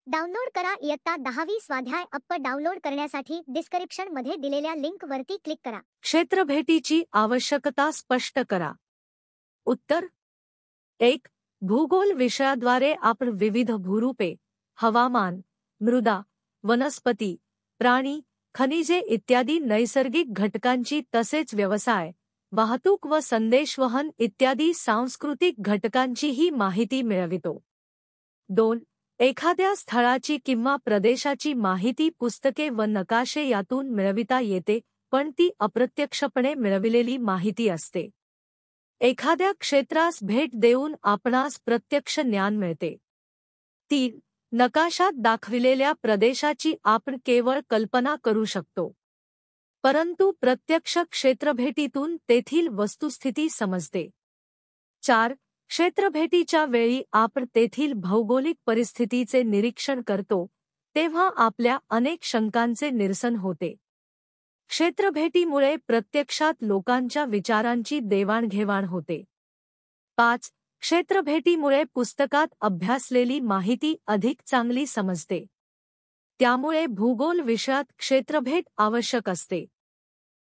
Download करा. इयत्ता 10वी स्वाध्याय अप्प डाउनलोड करण्यासाठी डिस्क्रिप्शन मध्ये दिलेल्या लिंक वरती क्लिक करा. क्षेत्रभेटीची आवश्यकता स्पष्ट करा. उत्तर 1. भूगोल विषयाद्वारे आपण विविध भूरूपे, हवामान, मृदा, वनस्पती, प्राणी, खनिजे इत्यादी नैसर्गिक घटकांची तसेच व्यवसाय, वाहतूक व संदेशवहन इत्यादी सांस्कृतिक घटकांचीही माहिती मिळवितो. 2. एखाद्या स्थळाची किंवा प्रदेशाची माहिती पुस्तके व नकाशे यातून मिळविता येते, पण ती अप्रत्यक्षपणे मिळविलेली माहिती असते. एखाद्या क्षेत्रास भेट देऊन आपणास प्रत्यक्ष ज्ञान मिळते. 3. नकाशात दाखविलेल्या प्रदेशाची आपण केवळ कल्पना करू शकतो, परंतु प्रत्यक्ष क्षेत्रभेटीतून तेथील वस्तुस्थिती समजते. 4. क्षेत्रभेटीच्या वेळी आपण तेथील भौगोलिक परिस्थितीचे निरीक्षण करतो, तेव्हा आपल्या अनेक शंकांचे निरसन होते. क्षेत्रभेटीमुळे प्रत्यक्षात लोकांच्या विचारांची देवाणघेवाण होते. 5. क्षेत्रभेटीमुळे पुस्तकात अभ्यासलेली माहिती अधिक चांगली समजते. त्यामुळे भूगोल विषयात क्षेत्रभेट आवश्यक असते.